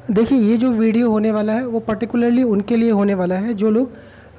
देखिए, ये जो वीडियो होने वाला है वो पर्टिकुलरली उनके लिए होने वाला है जो लोग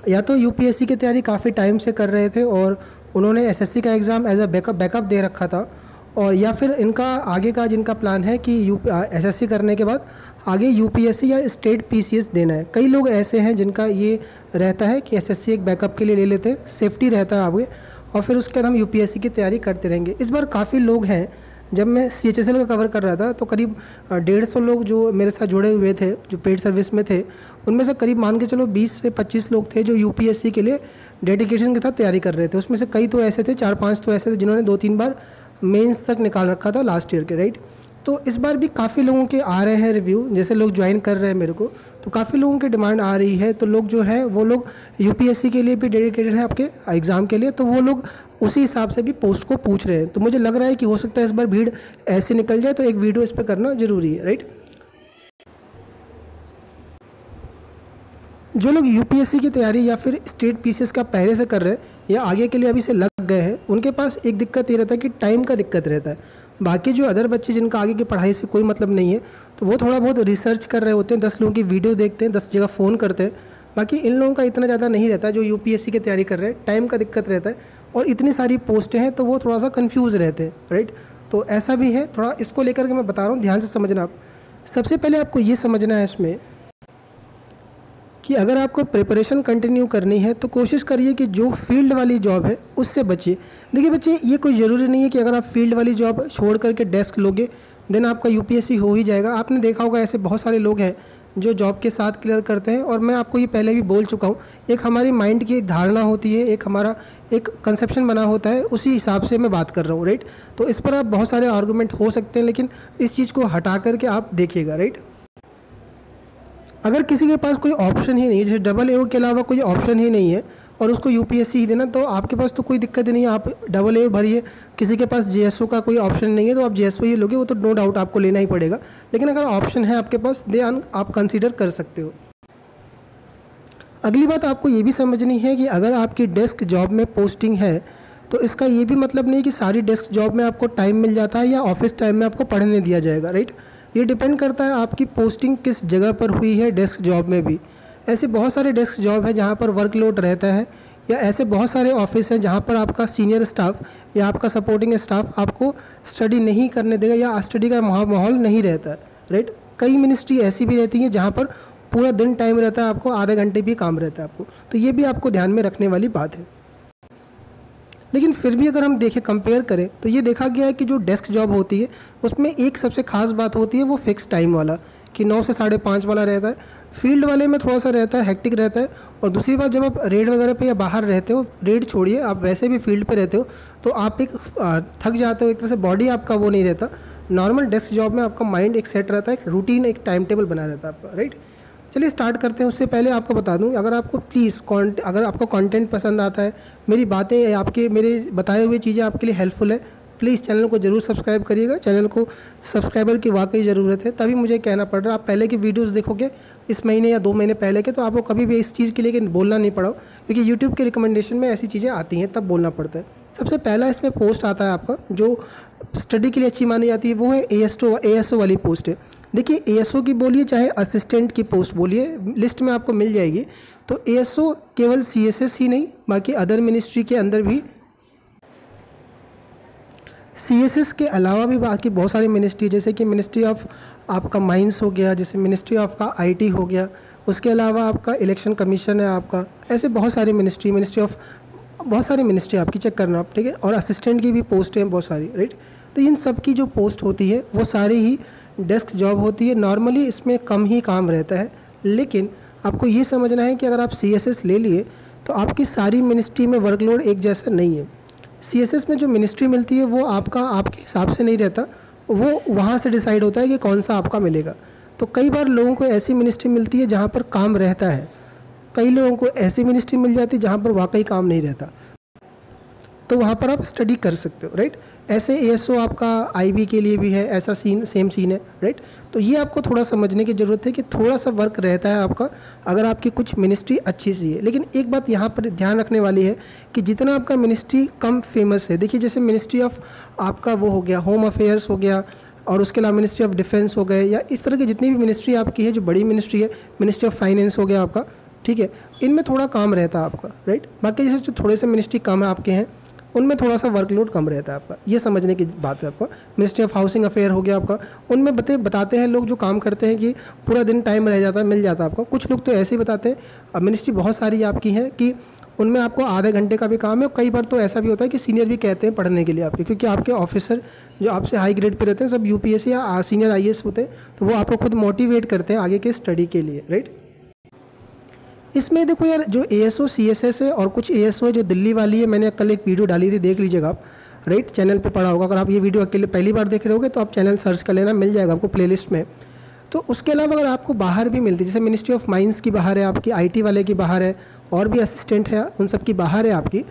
या तो यूपीएससी की तैयारी काफ़ी टाइम से कर रहे थे और उन्होंने एसएससी का एग्ज़ाम एज अ बैकअप दे रखा था, और या फिर इनका आगे का जिनका प्लान है कि एसएससी करने के बाद आगे यूपीएससी या स्टेट पीसीएस देना है। कई लोग ऐसे हैं जिनका ये रहता है कि एसएससी एक बैकअप के लिए ले लेते हैं, सेफ्टी रहता है आगे, और फिर उसके बाद हम यूपीएससी की तैयारी करते रहेंगे। इस बार काफ़ी लोग हैं, जब मैं सीएचएसएल का कवर कर रहा था तो करीब 150 लोग जो मेरे साथ जुड़े हुए थे, जो पेड सर्विस में थे, उनमें से करीब मान के चलो 20 से 25 लोग थे जो यूपीएससी के लिए डेडिकेशन के साथ तैयारी कर रहे थे। उसमें से कई तो ऐसे थे, 4-5 तो ऐसे थे जिन्होंने 2-3 बार मेंस तक निकाल रखा था लास्ट ईयर के, राइट। तो इस बार भी काफ़ी लोगों के आ रहे हैं रिव्यू, जैसे लोग ज्वाइन कर रहे हैं मेरे को, तो काफ़ी लोगों की डिमांड आ रही है। तो लोग जो है वो लोग यूपीएससी के लिए भी डेडिकेटेड हैं आपके एग्ज़ाम के लिए, तो वो लोग उसी हिसाब से भी पोस्ट को पूछ रहे हैं। तो मुझे लग रहा है कि हो सकता है इस बार भीड़ ऐसे निकल जाए, तो एक वीडियो इस पर करना ज़रूरी है, राइट। जो लोग यूपीएससी की तैयारी या फिर स्टेट पीसीएस का पहले से कर रहे हैं या आगे के लिए अभी से लग गए हैं, उनके पास एक दिक्कत ये रहता है कि टाइम का दिक्कत रहता है। बाकी जो अदर बच्चे जिनका आगे की पढ़ाई से कोई मतलब नहीं है, तो वो थोड़ा बहुत रिसर्च कर रहे होते हैं, 10 लोगों की वीडियो देखते हैं, 10 जगह फ़ोन करते हैं। बाकी इन लोगों का इतना ज़्यादा नहीं रहता जो यूपीएससी की तैयारी कर रहे हैं, टाइम का दिक्कत रहता है और इतनी सारी पोस्टें हैं तो वो थोड़ा सा कन्फ्यूज़ रहते हैं, राइट। तो ऐसा भी है, थोड़ा इसको लेकर के मैं बता रहा हूँ, ध्यान से समझना आप। सबसे पहले आपको ये समझना है इसमें कि अगर आपको प्रिपरेशन कंटिन्यू करनी है तो कोशिश करिए कि जो फील्ड वाली जॉब है उससे बचिए। देखिए बच्चे, ये कोई ज़रूरी नहीं है कि अगर आप फील्ड वाली जॉब छोड़ करके डेस्क लोगे देन आपका यूपीएससी हो ही जाएगा। आपने देखा होगा ऐसे बहुत सारे लोग हैं जो जॉब के साथ क्लियर करते हैं, और मैं आपको ये पहले भी बोल चुका हूँ, एक हमारी माइंड की एक धारणा होती है, एक हमारा एक कंसेप्शन बना होता है, उसी हिसाब से मैं बात कर रहा हूँ, राइट। तो इस पर आप बहुत सारे आर्गूमेंट हो सकते हैं, लेकिन इस चीज़ को हटा करके आप देखिएगा, राइट। अगर किसी के पास कोई ऑप्शन ही नहीं है, जैसे डबल ए के अलावा कोई ऑप्शन ही नहीं है और उसको यूपीएससी ही देना, तो आपके पास तो कोई दिक्कत ही नहीं है, आप डबल ए भरिए। किसी के पास जेएसओ का कोई ऑप्शन नहीं है तो आप जेएसओ ही लोगे, वो तो नो डाउट आपको लेना ही पड़ेगा। लेकिन अगर ऑप्शन है आपके पास, देन आप कंसीडर कर सकते हो। अगली बात आपको ये भी समझनी है कि अगर आपकी डेस्क जॉब में पोस्टिंग है तो इसका ये भी मतलब नहीं कि सारी डेस्क जॉब में आपको टाइम मिल जाता है या ऑफिस टाइम में आपको पढ़ने दिया जाएगा, राइट। ये डिपेंड करता है आपकी पोस्टिंग किस जगह पर हुई है डेस्क जॉब में भी। ऐसे बहुत सारे डेस्क जॉब है जहाँ पर वर्कलोड रहता है, या ऐसे बहुत सारे ऑफिस हैं जहाँ पर आपका सीनियर स्टाफ या आपका सपोर्टिंग स्टाफ आपको स्टडी नहीं करने देगा या स्टडी का माहौल नहीं रहता है, राइट। कई मिनिस्ट्री ऐसी भी रहती है जहाँ पर पूरा दिन टाइम रहता है, आपको आधे घंटे भी काम रहता है आपको, तो ये भी आपको ध्यान में रखने वाली बात है। लेकिन फिर भी अगर हम देखें, कंपेयर करें, तो ये देखा गया है कि जो डेस्क जॉब होती है उसमें एक सबसे खास बात होती है वो फिक्स टाइम वाला, कि 9 से 5:30 वाला रहता है। फील्ड वाले में थोड़ा सा रहता है, हेक्टिक रहता है। और दूसरी बात, जब आप रेड वगैरह पे या बाहर रहते हो, रेड छोड़िए, आप वैसे भी फील्ड पे रहते हो, तो आप एक थक जाते हो, एक तरह से बॉडी आपका वो नहीं रहता। नॉर्मल डेस्क जॉब में आपका माइंड एक सेट रहता है, एक रूटीन, एक टाइम टेबल बना रहता है आपका, राइट। चलिए स्टार्ट करते हैं। उससे पहले आपको बता दूं, अगर आपको प्लीज़ अगर आपको कंटेंट पसंद आता है, मेरी बातें आपके मेरे बताए हुए चीज़ें आपके लिए हेल्पफुल है, प्लीज़ चैनल को ज़रूर सब्सक्राइब करिएगा। चैनल को सब्सक्राइबर की वाकई ज़रूरत है, तभी मुझे कहना पड़ रहा है। आप पहले की वीडियोस देखोगे इस महीने या 2 महीने पहले के, तो आपको कभी भी इस चीज़ के लिए बोलना नहीं पड़ा, क्योंकि यूट्यूब के रिकमेंडेशन में ऐसी चीज़ें आती हैं तब बोलना पड़ता है। सबसे पहला इसमें पोस्ट आता है आपका जो स्टडी के लिए अच्छी मानी जाती है, वो है एएसओ वाली पोस्ट है। देखिए, एएसओ की बोलिए चाहे असिस्टेंट की पोस्ट बोलिए, लिस्ट में आपको मिल जाएगी। तो एएसओ केवल सीएसएस ही नहीं, बाकी अदर मिनिस्ट्री के अंदर भी, सीएसएस के अलावा भी बाकी बहुत सारी मिनिस्ट्री, जैसे कि मिनिस्ट्री ऑफ आपका माइंस हो गया, जैसे मिनिस्ट्री ऑफ का आईटी हो गया, उसके अलावा आपका इलेक्शन कमीशन है आपका, ऐसे बहुत सारी मिनिस्ट्री ऑफ बहुत सारी मिनिस्ट्री आपकी चेक करना आप, ठीक है। और असिस्टेंट की भी पोस्ट हैं बहुत सारी, राइट। तो इन सब की जो पोस्ट होती है वो सारी ही डेस्क जॉब होती है। नॉर्मली इसमें कम ही काम रहता है, लेकिन आपको ये समझना है कि अगर आप सीएसएस ले लिए तो आपकी सारी मिनिस्ट्री में वर्कलोड एक जैसा नहीं है। सीएसएस में जो मिनिस्ट्री मिलती है वो आपके हिसाब से नहीं रहता, वो वहाँ से डिसाइड होता है कि कौन सा आपका मिलेगा। तो कई बार लोगों को ऐसी मिनिस्ट्री मिलती है जहाँ पर काम रहता है, कई लोगों को ऐसी मिनिस्ट्री मिल जाती है जहाँ पर वाकई काम नहीं रहता, तो वहाँ पर आप स्टडी कर सकते हो, राइट। ऐसे एएसओ आपका आईबी के लिए भी है, ऐसा सेम सीन है, राइट। तो ये आपको थोड़ा समझने की ज़रूरत है कि थोड़ा सा वर्क रहता है आपका अगर आपकी कुछ मिनिस्ट्री अच्छी सी है। लेकिन एक बात यहाँ पर ध्यान रखने वाली है कि जितना आपका मिनिस्ट्री कम फेमस है, देखिए जैसे मिनिस्ट्री ऑफ आपका वो हो गया होम अफेयर्स हो गया, और उसके अलावा मिनिस्ट्री ऑफ डिफेंस हो गए, या इस तरह की जितनी भी मिनिस्ट्री आपकी है जो बड़ी मिनिस्ट्री है, मिनिस्ट्री ऑफ फाइनेंस हो गया आपका, ठीक है, इनमें थोड़ा काम रहता है आपका, राइट। बाकी जैसे जो थोड़े से मिनिस्ट्री कम है आपके हैं उनमें थोड़ा सा वर्कलोड कम रहता है आपका, ये समझने की बात है आपका। मिनिस्ट्री ऑफ हाउसिंग अफेयर हो गया आपका, उनमें बताते हैं लोग जो काम करते हैं कि पूरा दिन टाइम रह जाता है, मिल जाता है आपको। कुछ लोग तो ऐसे ही बताते हैं। अब मिनिस्ट्री बहुत सारी आपकी हैं कि उनमें आपको आधे घंटे का भी काम है। कई बार तो ऐसा भी होता है कि सीनियर भी कहते हैं पढ़ने के लिए आपके, क्योंकि आपके ऑफिसर जो आपसे हाई ग्रेड पे रहते हैं सब यूपीएससी या सीनियर आईएएस होते हैं, तो वो आपको खुद मोटिवेट करते हैं आगे के स्टडी के लिए, राइट। इसमें देखो यार, जो एएसओ सीएसएस है और कुछ एएसओ है जो दिल्ली वाली है, मैंने कल एक वीडियो डाली थी, देख लीजिएगा आप, राइट, चैनल पे पड़ा होगा। अगर आप ये वीडियो अकेले पहली बार देख रहे होगे तो आप चैनल सर्च कर लेना, मिल जाएगा आपको प्लेलिस्ट में। तो उसके अलावा अगर आपको बाहर भी मिलती है, जैसे मिनिस्ट्री ऑफ माइंस की बाहर है आपकी, आईटी वाले की बाहर है, और भी असिस्टेंट है उन सब की बाहर है आपकी,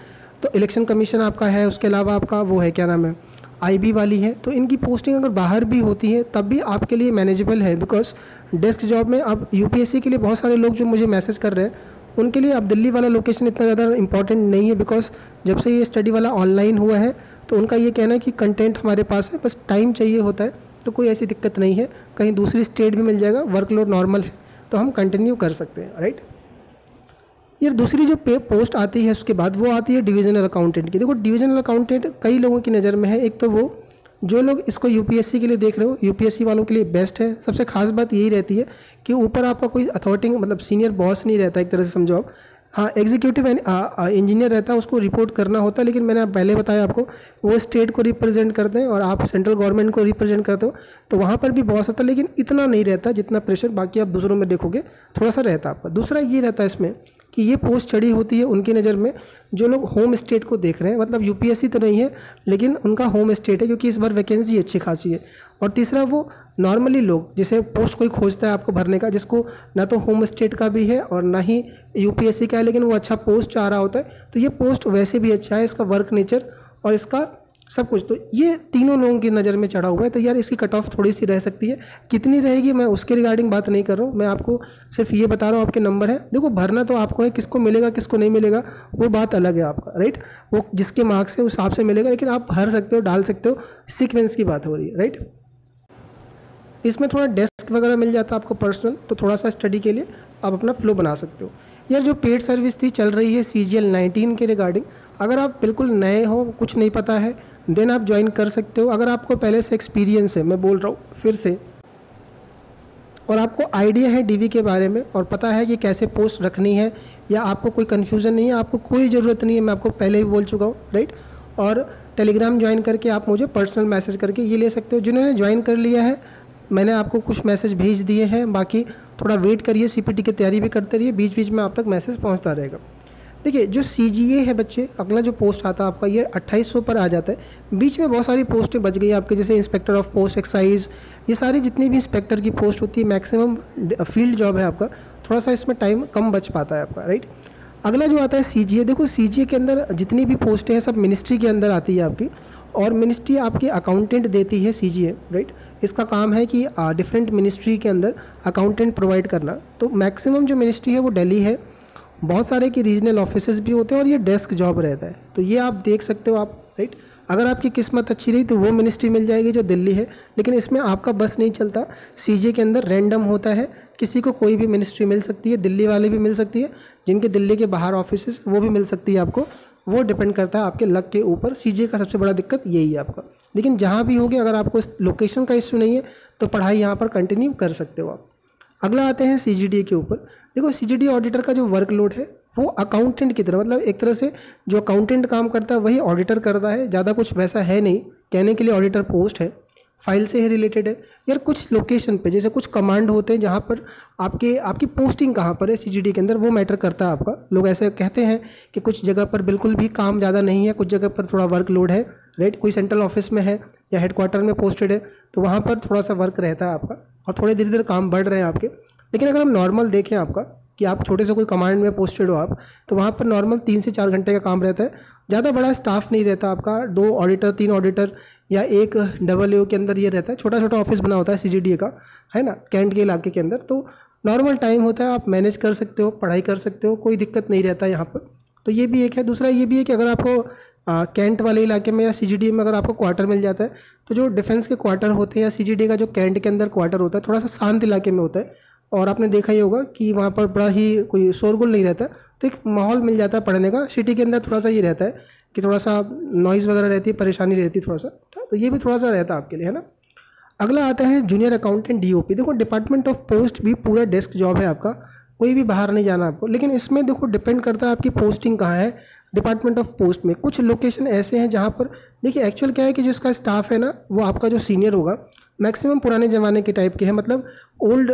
तो इलेक्शन कमीशन आपका है, उसके अलावा आपका वो है क्या नाम है, आईबी वाली है। तो इनकी पोस्टिंग अगर बाहर भी होती है तब भी आपके लिए मैनेजेबल है, बिकॉज डेस्क जॉब में अब यूपीएससी के लिए बहुत सारे लोग जो मुझे मैसेज कर रहे हैं उनके लिए अब दिल्ली वाला लोकेशन इतना ज़्यादा इंपॉर्टेंट नहीं है, बिकॉज जब से ये स्टडी वाला ऑनलाइन हुआ है तो उनका ये कहना है कि कंटेंट हमारे पास है, बस टाइम चाहिए होता है, तो कोई ऐसी दिक्कत नहीं है। कहीं दूसरी स्टेट भी मिल जाएगा, वर्कलोड नॉर्मल है तो हम कंटिन्यू कर सकते हैं, राइट। यार दूसरी जो पोस्ट आती है उसके बाद वो आती है डिविजनल अकाउंटेंट की। देखो डिविजनल अकाउंटेंट कई लोगों की नज़र में है। एक तो वो जो लोग इसको यूपीएससी के लिए देख रहे हो, यूपीएससी वालों के लिए बेस्ट है। सबसे खास बात यही रहती है कि ऊपर आपका कोई अथॉरिटी मतलब सीनियर बॉस नहीं रहता, एक तरह से समझो आप। हाँ, एग्जीक्यूटिव इंजीनियर रहता है, उसको रिपोर्ट करना होता है, लेकिन मैंने पहले बताया आपको वो स्टेट को रिप्रेजेंट करते हैं और आप सेंट्रल गवर्नमेंट को रिप्रेजेंट करते हो, तो वहाँ पर भी बॉस होता है, लेकिन इतना नहीं रहता जितना प्रेशर बाकी आप दूसरों में देखोगे थोड़ा सा रहता है आपका। दूसरा ये रहता है इसमें कि ये पोस्ट चढ़ी होती है उनकी नज़र में जो लोग होम स्टेट को देख रहे हैं, मतलब यूपीएससी तो नहीं है लेकिन उनका होम स्टेट है, क्योंकि इस बार वैकेंसी अच्छी खासी है। और तीसरा वो नॉर्मली लोग जिसे पोस्ट कोई खोजता है आपको भरने का, जिसको ना तो होम स्टेट का भी है और ना ही यूपीएससी का है, लेकिन वो अच्छा पोस्ट चाह रहा होता है, तो ये पोस्ट वैसे भी अच्छा है, इसका वर्क नेचर और इसका सब कुछ, तो ये तीनों लोगों की नज़र में चढ़ा हुआ है। तो यार इसकी कट ऑफ थोड़ी सी रह सकती है, कितनी रहेगी मैं उसके रिगार्डिंग बात नहीं कर रहा हूँ, मैं आपको सिर्फ ये बता रहा हूँ आपके नंबर है। देखो भरना तो आपको है, किसको मिलेगा किसको नहीं मिलेगा वो बात अलग है आपका, राइट, वो जिसके मार्क्स है उस हिसाब से मिलेगा, लेकिन आप भर सकते हो, डाल सकते हो, सीक्वेंस की बात हो रही है, राइट। इसमें थोड़ा डेस्क वगैरह मिल जाता है आपको पर्सनल, तो थोड़ा सा स्टडी के लिए आप अपना फ्लो बना सकते हो। यार जो पेड सर्विस थी चल रही है CGL 19 के रिगार्डिंग, अगर आप बिल्कुल नए हो, कुछ नहीं पता है, देन आप ज्वाइन कर सकते हो। अगर आपको पहले से एक्सपीरियंस है, मैं बोल रहा हूँ फिर से, और आपको आइडिया है DV के बारे में और पता है कि कैसे पोस्ट रखनी है, या आपको कोई कन्फ्यूज़न नहीं है, आपको कोई ज़रूरत नहीं है, मैं आपको पहले ही बोल चुका हूँ, राइट। और टेलीग्राम ज्वाइन करके आप मुझे पर्सनल मैसेज करके ये ले सकते हो। जिन्होंने ज्वाइन कर लिया है मैंने आपको कुछ मैसेज भेज दिए हैं, बाकी थोड़ा वेट करिए, CPT की तैयारी भी करते रहिए, बीच बीच में आप तक मैसेज पहुँचता रहेगा। देखिए जो CGA है बच्चे, अगला जो पोस्ट आता है आपका ये 2800 पर आ जाता है। बीच में बहुत सारी पोस्टें बच गई आपके, जैसे इंस्पेक्टर ऑफ पोस्ट एक्साइज, ये सारी जितनी भी इंस्पेक्टर की पोस्ट होती है, मैक्सिमम फील्ड जॉब है आपका, थोड़ा सा इसमें टाइम कम बच पाता है आपका, राइट। अगला जो आता है CGA, देखो CGA के अंदर जितनी भी पोस्टें हैं सब मिनिस्ट्री के अंदर आती है आपकी, और मिनिस्ट्री आपकी अकाउंटेंट देती है CGA, राइट। इसका काम है कि डिफरेंट मिनिस्ट्री के अंदर अकाउंटेंट प्रोवाइड करना। तो मैक्सिमम जो मिनिस्ट्री है वो दिल्ली है, बहुत सारे की रीजनल ऑफिसेज भी होते हैं, और ये डेस्क जॉब रहता है, तो ये आप देख सकते हो आप, राइट। अगर आपकी किस्मत अच्छी रही तो वो मिनिस्ट्री मिल जाएगी जो दिल्ली है, लेकिन इसमें आपका बस नहीं चलता। CGA के अंदर रैंडम होता है, किसी को कोई भी मिनिस्ट्री मिल सकती है, दिल्ली वाले भी मिल सकती है, जिनके दिल्ली के बाहर ऑफिसेज वो भी मिल सकती है आपको, वो डिपेंड करता है आपके लक के ऊपर। CGA का सबसे बड़ा दिक्कत यही है आपका, लेकिन जहाँ भी होगे अगर आपको लोकेशन का इश्यू नहीं है तो पढ़ाई यहाँ पर कंटिन्यू कर सकते हो आप। अगला आते हैं CGD के ऊपर। देखो CGD ऑडिटर का जो वर्कलोड है वो अकाउंटेंट की तरह, मतलब एक तरह से जो अकाउंटेंट काम करता है वही ऑडिटर करता है, ज़्यादा कुछ वैसा है नहीं, कहने के लिए ऑडिटर पोस्ट है, फाइल से ही रिलेटेड है। यार कुछ लोकेशन पे जैसे कुछ कमांड होते हैं जहाँ पर आपकी पोस्टिंग कहाँ पर है CGD के अंदर, वो मैटर करता है आपका। लोग ऐसे कहते हैं कि कुछ जगह पर बिल्कुल भी काम ज़्यादा नहीं है, कुछ जगह पर थोड़ा वर्कलोड है, राइट। कोई सेंट्रल ऑफिस में है या हेडक्वार्टर में पोस्टेड है तो वहाँ पर थोड़ा सा वर्क रहता है आपका, और थोड़े धीरे धीरे काम बढ़ रहे हैं आपके। लेकिन अगर हम नॉर्मल देखें आपका कि आप छोटे से कोई कमांड में पोस्टेड हो आप, तो वहाँ पर नॉर्मल 3 से 4 घंटे का काम रहता है, ज़्यादा बड़ा स्टाफ नहीं रहता आपका, 2 ऑडिटर 3 ऑडिटर या एक AAO के अंदर ये रहता है, छोटा छोटा ऑफिस बना होता है CGD का, है ना, कैंट के इलाके के अंदर। तो नॉर्मल टाइम होता है, आप मैनेज कर सकते हो, पढ़ाई कर सकते हो, कोई दिक्कत नहीं रहता यहाँ पर। तो ये भी एक है। दूसरा ये भी है कि अगर आपको कैंट वाले इलाके में या CGD में अगर आपको क्वार्टर मिल जाता है तो जो डिफेंस के क्वार्टर होते हैं या CGD का जो कैंट के अंदर क्वार्टर होता है थोड़ा सा शांत इलाके में होता है, और आपने देखा ही होगा कि वहाँ पर बड़ा ही कोई शोरगुल नहीं रहता, तो एक माहौल मिल जाता है पढ़ने का। सिटी के अंदर थोड़ा सा ये रहता है कि थोड़ा सा नॉइज़ वगैरह रहती है, परेशानी रहती है थोड़ा सा, तो ये भी थोड़ा सा रहता है आपके लिए, है ना। अगला आता है जूनियर अकाउंटेंट DOP। देखो डिपार्टमेंट ऑफ पोस्ट भी पूरा डेस्क जॉब है आपका, कोई भी बाहर नहीं जाना आपको, लेकिन इसमें देखो डिपेंड करता है आपकी पोस्टिंग कहाँ है। डिपार्टमेंट ऑफ पोस्ट में कुछ लोकेशन ऐसे हैं जहाँ पर देखिए एक्चुअल क्या है कि जिसका स्टाफ है ना वो आपका जो सीनियर होगा मैक्सिमम पुराने ज़माने के टाइप के हैं, मतलब ओल्ड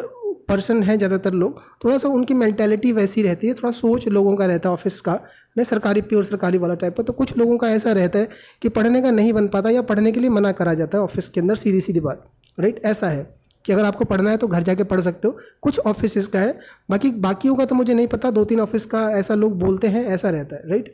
पर्सन है ज़्यादातर लोग, थोड़ा सा उनकी मेंटालिटी वैसी रहती है, थोड़ा सोच लोगों का रहता है ऑफिस का नहीं सरकारी प्योर सरकारी वाला टाइप का। तो कुछ लोगों का ऐसा रहता है कि पढ़ने का नहीं बन पाता या पढ़ने के लिए मना करा जाता है ऑफिस के अंदर, सीधी सीधी बात, राइट। ऐसा है कि अगर आपको पढ़ना है तो घर जाके पढ़ सकते हो, कुछ ऑफिस का है, बाकियों का तो मुझे नहीं पता, 2-3 ऑफिस का ऐसा लोग बोलते हैं, ऐसा रहता है, राइट।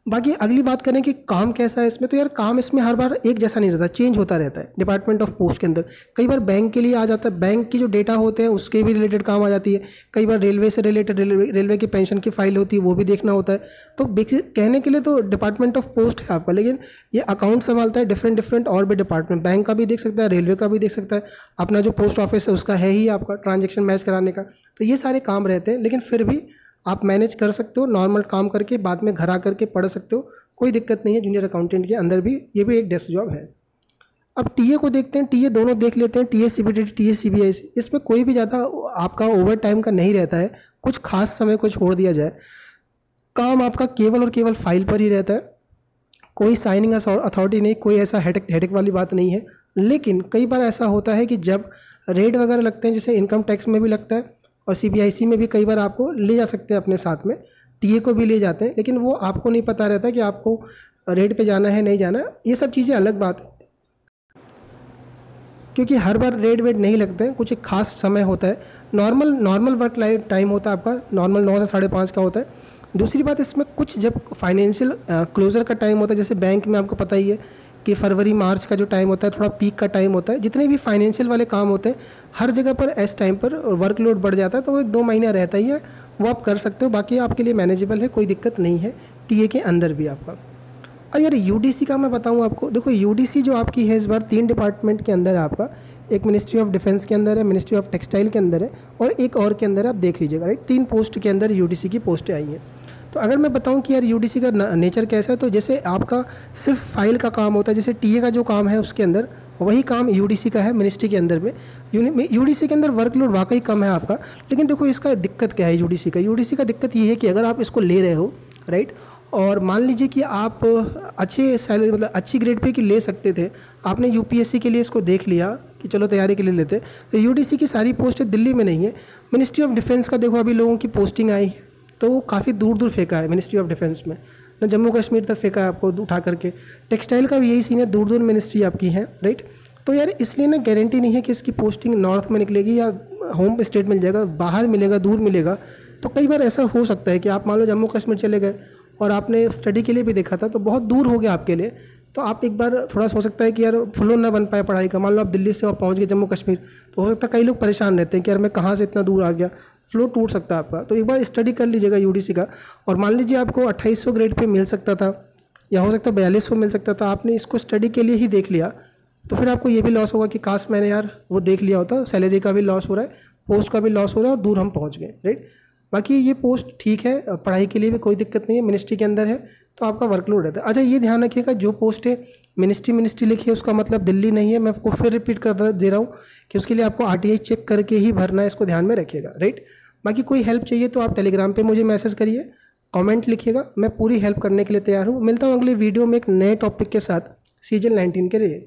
बाकी अगली बात करें कि काम कैसा है इसमें, तो यार काम इसमें हर बार एक जैसा नहीं रहता, चेंज होता रहता है डिपार्टमेंट ऑफ पोस्ट के अंदर। कई बार बैंक के लिए आ जाता है, बैंक की जो डेटा होते हैं उसके भी रिलेटेड काम आ जाती है, कई बार रेलवे से रिलेटेड रेलवे की पेंशन की फाइल होती है वो भी देखना होता है। तो कहने के लिए तो डिपार्टमेंट ऑफ पोस्ट है आपका, लेकिन ये अकाउंट संभालता है डिफरेंट और भी डिपार्टमेंट, बैंक का भी देख सकता है, रेलवे का भी देख सकता है, अपना जो पोस्ट ऑफिस है उसका है ही आपका ट्रांजेक्शन मैच कराने का। तो ये सारे काम रहते हैं, लेकिन फिर भी आप मैनेज कर सकते हो नॉर्मल काम करके, बाद में घर आ करके पढ़ सकते हो, कोई दिक्कत नहीं है। जूनियर अकाउंटेंट के अंदर भी ये भी एक डेस्क जॉब है। अब टीए को देखते हैं, टीए दोनों देख लेते हैं, टीए CBDT टीए CBIC। इसमें कोई भी ज़्यादा आपका ओवर टाइम का नहीं रहता है, कुछ खास समय को छोड़ दिया जाए, काम आपका केवल और केवल फाइल पर ही रहता है, कोई साइनिंग अथॉरिटी नहीं, कोई ऐसा हेडेक वाली बात नहीं है। लेकिन कई बार ऐसा होता है कि जब रेड वगैरह लगते हैं, जैसे इनकम टैक्स में भी लगता है और CBIC में भी कई बार आपको ले जा सकते हैं अपने साथ में, टीए को भी ले जाते हैं, लेकिन वो आपको नहीं पता रहता कि आपको रेड पे जाना है नहीं जाना, ये सब चीज़ें अलग बात है, क्योंकि हर बार रेड वेड नहीं लगते हैं, कुछ एक खास समय होता है, नॉर्मल वर्क लाइफ टाइम होता है आपका, नॉर्मल 9 से 5:30 का होता है। दूसरी बात इसमें कुछ जब फाइनेंशियल क्लोजर का टाइम होता है, जैसे बैंक में आपको पता ही है कि फरवरी मार्च का जो टाइम होता है थोड़ा पीक का टाइम होता है, जितने भी फाइनेंशियल वाले काम होते हैं हर जगह पर इस टाइम पर वर्कलोड बढ़ जाता है, तो वो 1-2 महीना रहता ही है, वो आप कर सकते हो, बाकी आपके लिए मैनेजेबल है, कोई दिक्कत नहीं है टीए के अंदर भी आपका। और यार UDC का मैं बताऊँ आपको, देखो UDC जो आपकी है इस बार 3 डिपार्टमेंट के अंदर है आपका, एक मिनिस्ट्री ऑफ डिफेंस के अंदर है, मिनिस्ट्री ऑफ टेक्सटाइल के अंदर है, और एक और के अंदर आप देख लीजिएगा, राइट। 3 पोस्ट के अंदर UDC की पोस्टें आई हैं। तो अगर मैं बताऊं कि यार UDC का नेचर कैसा है, तो जैसे आपका सिर्फ फाइल का काम होता है, जैसे टीए का जो काम है उसके अंदर वही काम UDC का है मिनिस्ट्री के अंदर में। UDC के अंदर वर्कलोड वाकई कम है आपका, लेकिन देखो इसका दिक्कत क्या है UDC का दिक्कत ये है कि अगर आप इसको ले रहे हो, राइट, और मान लीजिए कि आप अच्छे सैलरी मतलब अच्छी ग्रेड पे की ले सकते थे, आपने UPSC के लिए इसको देख लिया कि चलो तैयारी के लिए लेते, तो UDC की सारी पोस्टें दिल्ली में नहीं है। मिनिस्ट्री ऑफ डिफेंस का देखो अभी लोगों की पोस्टिंग आई है, तो वो काफ़ी दूर फेंका है मिनिस्ट्री ऑफ डिफेंस में ना, जम्मू कश्मीर तक फेंका है आपको उठा करके। टेक्सटाइल का भी यही सीन है, दूर मिनिस्ट्री आपकी है, राइट। तो यार इसलिए ना गारंटी नहीं है कि इसकी पोस्टिंग नॉर्थ में निकलेगी या होम स्टेट मिल जाएगा, बाहर मिलेगा, दूर मिलेगा। तो कई बार ऐसा हो सकता है कि आप मान लो जम्मू कश्मीर चले गए और आपने स्टडी के लिए भी देखा था, तो बहुत दूर हो गया आपके लिए, तो आप एक बार थोड़ा सा हो सकता है कि यार फ्लो ना बन पाए पढ़ाई का। मान लो आप दिल्ली से आप पहुँच गए जम्मू कश्मीर, तो हो सकता है कई लोग परेशान रहते हैं कि यार मैं कहाँ से इतना दूर आ गया, फ्लो टूट सकता है आपका। तो एक बार स्टडी कर लीजिएगा UDC का, और मान लीजिए आपको 2800 ग्रेड पे मिल सकता था, या हो सकता है 4200 मिल सकता था, आपने इसको स्टडी के लिए ही देख लिया, तो फिर आपको ये भी लॉस होगा कि काश मैंने यार वो देख लिया होता, सैलरी का भी लॉस हो रहा है, पोस्ट का भी लॉस हो रहा है, और दूर हम पहुँच गए, राइट। बाकी ये पोस्ट ठीक है, पढ़ाई के लिए भी कोई दिक्कत नहीं है, मिनिस्ट्री के अंदर है तो आपका वर्कलोड रहता है। अच्छा ये ध्यान रखिएगा, जो पोस्ट है मिनिस्ट्री लिखी है उसका मतलब दिल्ली नहीं है, मैं आपको फिर रिपीट कर दे रहा हूँ कि उसके लिए आपको RTI चेक करके ही भरना है, इसको ध्यान में रखिएगा, राइट। बाकी कोई हेल्प चाहिए तो आप टेलीग्राम पे मुझे मैसेज करिए, कमेंट लिखिएगा, मैं पूरी हेल्प करने के लिए तैयार हूँ। मिलता हूँ अगली वीडियो में एक नए टॉपिक के साथ CGL 19 के लिए।